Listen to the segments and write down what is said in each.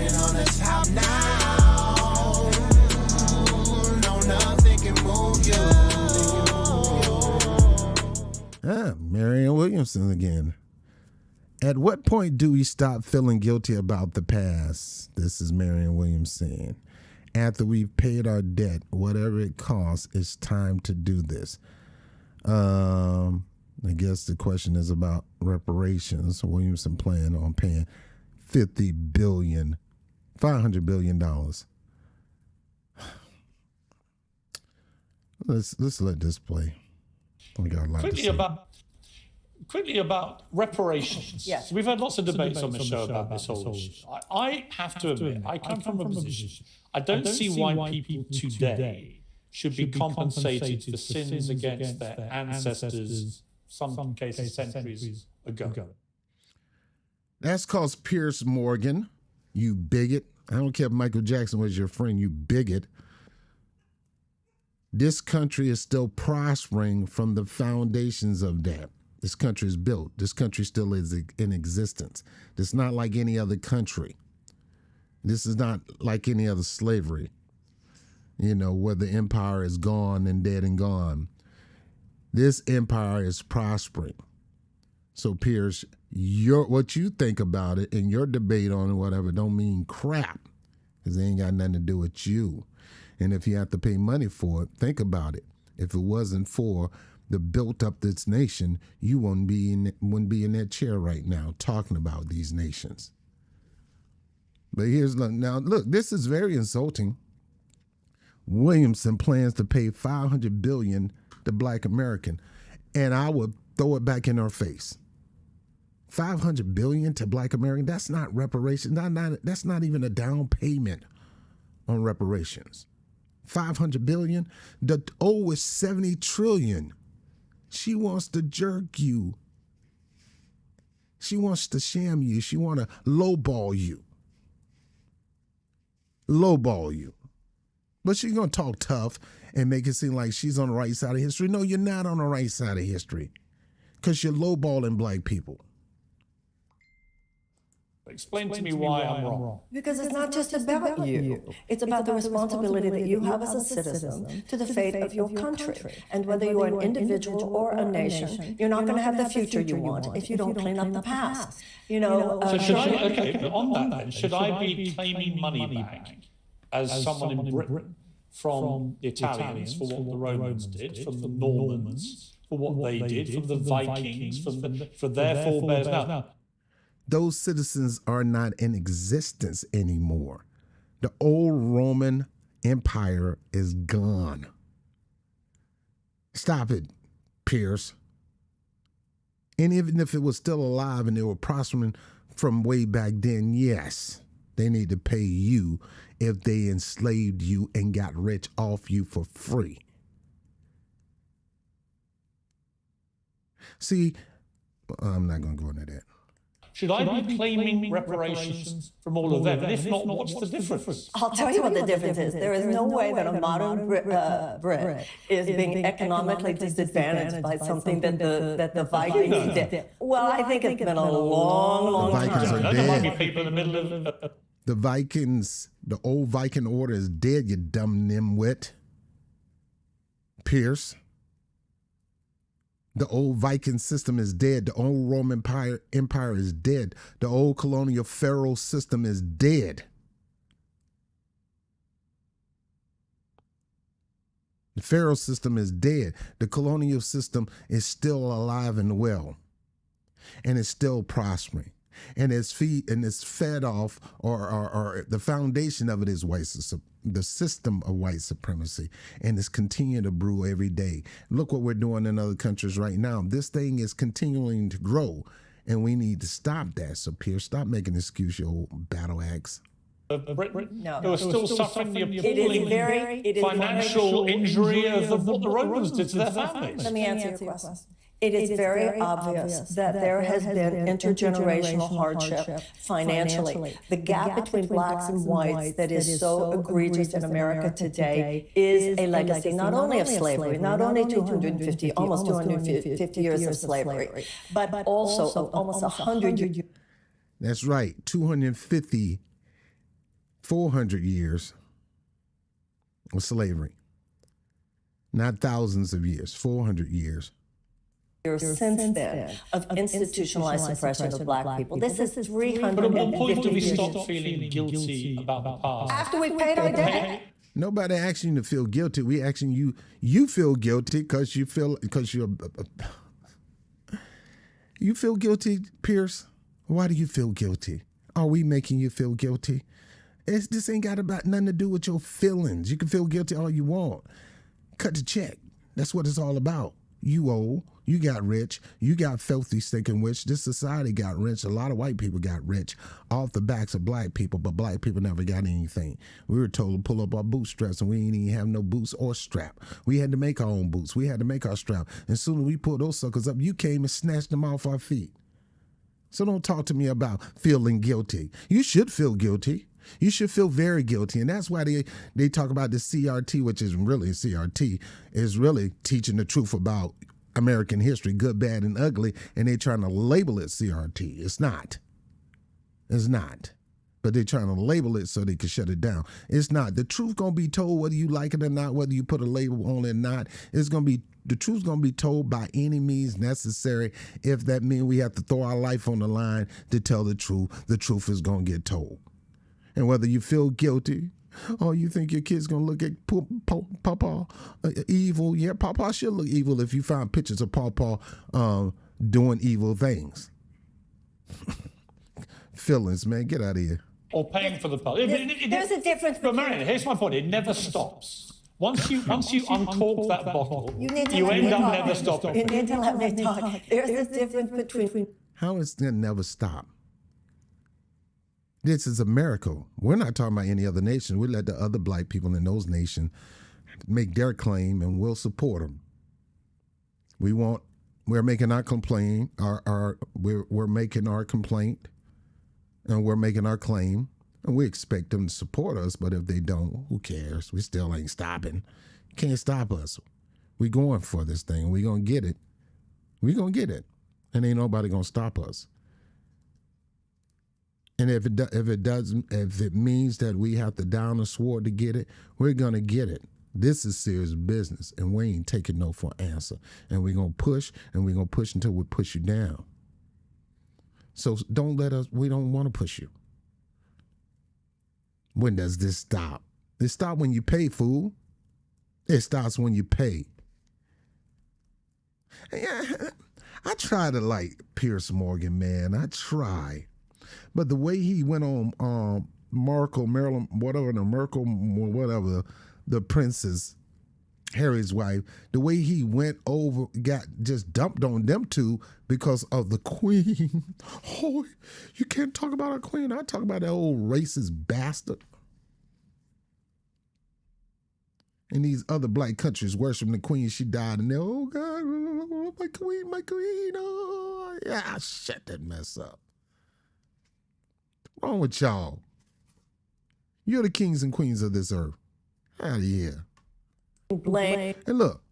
Standing on the top now. No, nothing can move you. Marianne Williamson again. At what point do we stop feeling guilty about the past? This is Marianne Williamson. After we've paid our debt, whatever it costs, it's time to do this. I guess the question is about reparations. Williamson planned on paying $500 billion. Let's let this play. We got a lot to say. Quickly about reparations. Yes. We've had lots of debates on the show about this whole issue. I have to admit, I come from a position, I don't see why people today should be compensated for sins against their ancestors, some cases centuries ago. That's called Piers Morgan, you bigot. I don't care if Michael Jackson was your friend, you bigot. This country is still prospering from the foundations of that. This country is built. This country still is in existence. It's not like any other country. This is not like any other slavery, where the empire is gone and dead and gone. This empire is prospering. So, Piers, what you think about it and your debate on it, whatever, don't mean crap, because it ain't got nothing to do with you. And if you have to pay money for it, think about it. If it wasn't for the built up this nation, you wouldn't be in that chair right now talking about these nations. But now look, this is very insulting. Williamson plans to pay $500 billion to Black American, and I would throw it back in her face. $500 billion to Black American? That's not reparations. That's not even a down payment on reparations. $500 billion. The O is $70 trillion. She wants to jerk you. She wants to sham you. She want to lowball you. But she's going to talk tough and make it seem like she's on the right side of history. No, you're not on the right side of history because you're lowballing Black people. Explain to me why I'm wrong. Because it's not just about you. It's about the responsibility that you have as a citizen to the fate of your country. And whether you're an individual or a nation, you're not going to have the future you want if you don't clean up the past. So should I, on that then, should I be claiming money back as someone in Britain from the Italians for what the Romans did, from the Normans for what they did, from the Vikings, for their forebears now? Those citizens are not in existence anymore. The old Roman Empire is gone. Stop it, Piers. And even if it was still alive and they were prospering from way back then, yes, they need to pay you if they enslaved you and got rich off you for free. See, I'm not going to go into that. Should I be claiming reparations from all of them? And if not, what's the difference? I'll tell you what the difference is. There is no way that a modern Brit is being economically disadvantaged by something that the Vikings did. Well, I think it's been a long time. The Vikings are There might be dead. people in the middle of... The Vikings, the old Viking order is dead, you dumb nimwit. Pierce. The old Viking system is dead. The old Roman Empire is dead. The old colonial pharaoh system is dead. The pharaoh system is dead. The colonial system is still alive and well. And it's still prospering. And it's fed off, or the foundation of it is the system of white supremacy, and it's continuing to brew every day. Look what we're doing in other countries right now. This thing is continuing to grow, and we need to stop that. So, Pierce, stop making excuse, you old battle axe. Britain, No. who are still suffering the It is appalling financial injury of what the Romans did to their families. Let me answer your question. It is very obvious that there has been intergenerational hardship financially. The gap between blacks and whites that is so egregious in America today is a legacy not only of slavery, not only 250, almost 250 years of slavery, but also of almost 100 years. That's right, 250 400 years of slavery. Not thousands of years, 400 years. Since then of institutionalized suppression of black people. This is But at 350 what point do we years. stop feeling guilty about the past? After we paid our debt. Nobody asking you to feel guilty. We asking you, you feel guilty because you feel, you feel guilty, Pierce? Why do you feel guilty? Are we making you feel guilty? This ain't got about nothing to do with your feelings. You can feel guilty all you want. Cut the check. That's what it's all about. You owe. You got rich. You got filthy, stinking rich. This society got rich. A lot of white people got rich off the backs of black people, but black people never got anything. We were told to pull up our bootstraps, and we ain't even have no boots or strap. We had to make our own boots. We had to make our strap. And soon as we pulled those suckers up, you came and snatched them off our feet. So don't talk to me about feeling guilty. You should feel guilty. You should feel very guilty. And that's why they talk about the CRT, which is really CRT, is really teaching the truth about American history, good, bad, and ugly, and they're trying to label it CRT. It's not. It's not. But they're trying to label it so they can shut it down. It's not. The truth gonna be told whether you like it or not, whether you put a label on it or not. The truth's gonna be told by any means necessary. If that means we have to throw our life on the line to tell the truth is gonna get told. And whether you feel guilty, or you think your kid's gonna look at Papa evil, yeah, Papa should look evil if you find pictures of Papa doing evil things. Feelings, man, get out of here. Or paying for the past. There's a difference But between... Marion, here's my point. It never stops. Once you uncork that bottle, You need to you let end me up talk. never stopping. You need to let me talk. There's a difference between... How is that never stop? This is a miracle. We're not talking about any other nation. We let the other black people in those nations make their claim, and we'll support them. We're making our complaint. We're making our complaint, and we're making our claim, and we expect them to support us. But if they don't, who cares? We still ain't stopping. Can't stop us. We going for this thing. We gonna get it. We gonna get it, and ain't nobody gonna stop us. And if it means that we have to down a sword to get it, we're gonna get it. This is serious business, and we ain't taking no for an answer. And we're gonna push, and we're gonna push until we push you down. So don't let us. We don't want to push you. When does this stop? It stops when you pay, fool. It stops when you pay. Yeah, I try to like Pierce Morgan, man. I try. But the way he went on Marilyn, whatever, the princess, Harry's wife, the way he went over, got just dumped on them two because of the queen. Oh, you can't talk about our queen. I talk about that old racist bastard. And these other black countries worshiping the queen. She died, and they're, oh God, my queen, oh yeah, shut that mess up. What's wrong with y'all? You're the kings and queens of this earth. Out of here. blame. And look,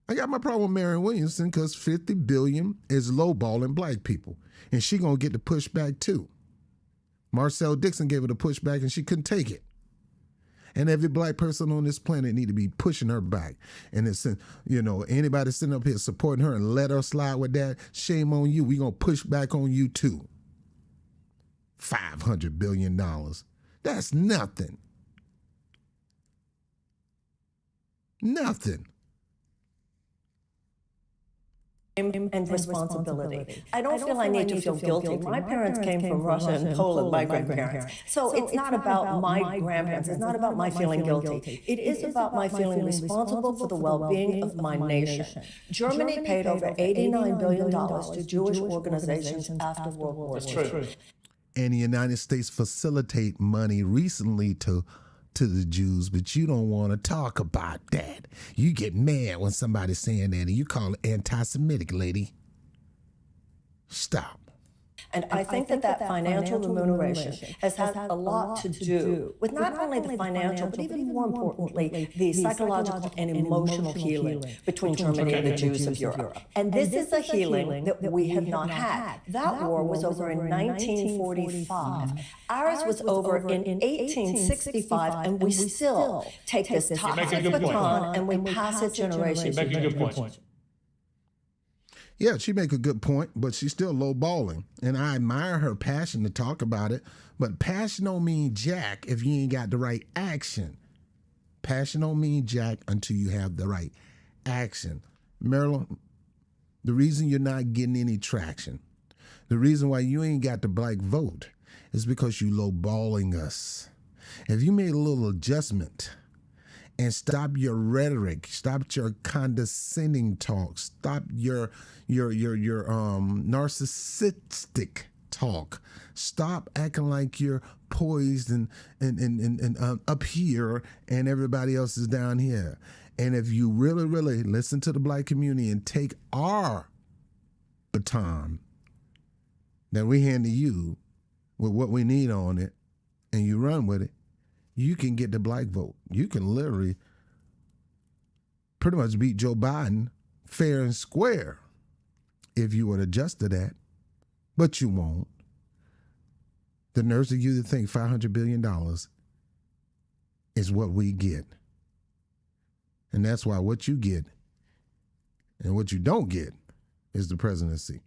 I got my problem with Marianne Williamson because 50 billion is lowballing black people. And she gonna get the pushback too. Marcel Dixon gave her the pushback and she couldn't take it. And every black person on this planet need to be pushing her back. And it's, anybody sitting up here supporting her and let her slide with that, shame on you. We gonna push back on you too. $500 billion. That's nothing. Nothing. And responsibility. I don't feel I need to feel guilty. My parents came from Russia and Poland, my grandparents. So it's not about my grandparents. It's not about my feeling guilty. It is about my feeling responsible for the well-being of my nation. Germany paid over $89 billion to Jewish organizations after World War II. That's true. And the United States facilitate money recently to the Jews, but you don't want to talk about that. You get mad when somebody's saying that, and you call it anti-Semitic, lady. Stop. And I think that financial remuneration has had a lot to do with not only the financial, but even more importantly, the psychological and emotional healing between Germany and the Jews of Europe. And this is a healing that we have not had. That war was over in 1945. Ours was over in 1865, and we still take this toxic baton and we pass it generation to Make a good generation. point. Yeah, she make a good point, but she's still lowballing. And I admire her passion to talk about it, but passion don't mean jack if you ain't got the right action. Passion don't mean jack until you have the right action. Marilyn, the reason you're not getting any traction, the reason why you ain't got the black vote is because you lowballing us. If you made a little adjustment and stop your rhetoric, stop your condescending talk, stop your narcissistic talk, stop acting like you're poised and up here and everybody else is down here. And if you really, really listen to the black community and take our baton that we hand to you with what we need on it, and you run with it, you can get the black vote. You can literally pretty much beat Joe Biden fair and square if you would adjust to that, but you won't. The nerves of you to think $500 billion is what we get. And that's why what you get and what you don't get is the presidency.